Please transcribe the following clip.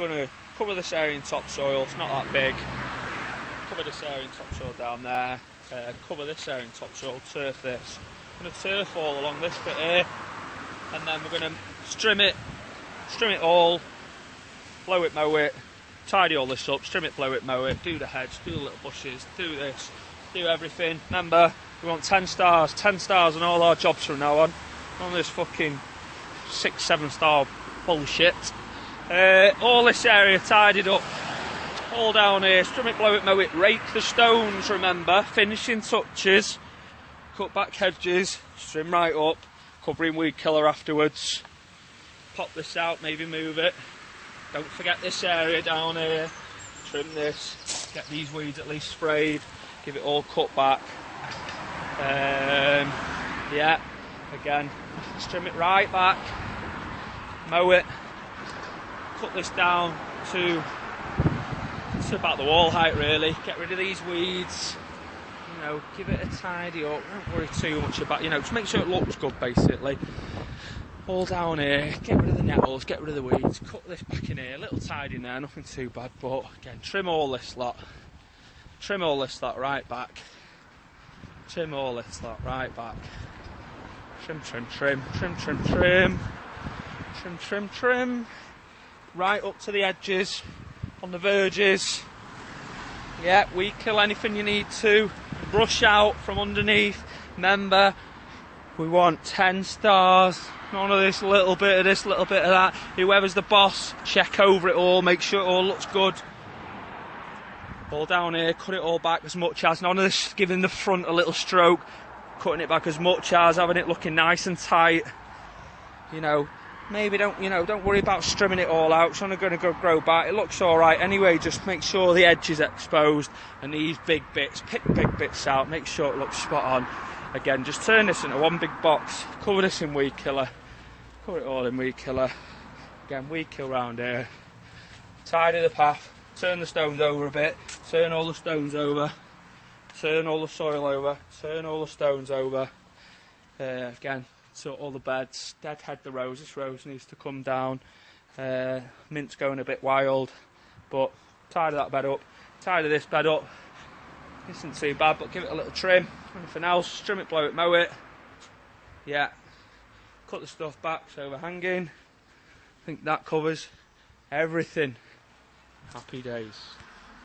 gonna cover this area in topsoil. It's not that big. Cover this area in topsoil down there. Cover this area in topsoil. Turf this. I'm gonna turf all along this bit here, and then we're gonna trim it all, blow it, mow it, tidy all this up, trim it, blow it, mow it, do the hedge, do the little bushes, do this, do everything. Remember, we want 10 stars on all our jobs from now on. None of this fucking 6-7 star bullshit. All this area tidied up, all down here, trim it, blow it, mow it, rake the stones, remember, finishing touches, cut back hedges, trim right up, covering weed killer afterwards. Pop this out, maybe move it. Don't forget this area down here. Trim this, get these weeds at least sprayed, give it all cut back. Yeah, again, just trim it right back, mow it, cut this down to about the wall height really, get rid of these weeds, you know, give it a tidy up, don't worry too much about, you know, just make sure it looks good basically. All down here, get rid of the nettles, get rid of the weeds, cut this back in here, a little tidy in there, nothing too bad, but again, trim all this lot right back, trim all this lot right back, trim, right up to the edges, on the verges. Yeah, weed kill anything you need to, brush out from underneath. Remember, we want 10 stars, none of this little bit of this, little bit of that. Whoever's the boss, check over it all, make sure it all looks good. All down here, cut it all back as much as, none of this giving the front a little stroke, cutting it back as much as, having it looking nice and tight. You know, maybe don't worry about trimming it all out, it's only going to grow back, it looks alright anyway, just make sure the edge is exposed, and these big bits, pick big bits out, make sure it looks spot on. Again, just turn this into one big box, cover this in weed killer, cover it all in weed killer. Again, weed kill round here, tidy the path, turn the stones over a bit, turn all the stones over, turn all the soil over, turn all the stones over. Again, so all the beds, deadhead the rose, this rose needs to come down. Mint's going a bit wild, but tidy that bed up, tidy this bed up. Isn't too bad, but give it a little trim. Anything else, trim it, blow it, mow it. Yeah, cut the stuff back, it's overhanging. I think that covers everything. Happy days.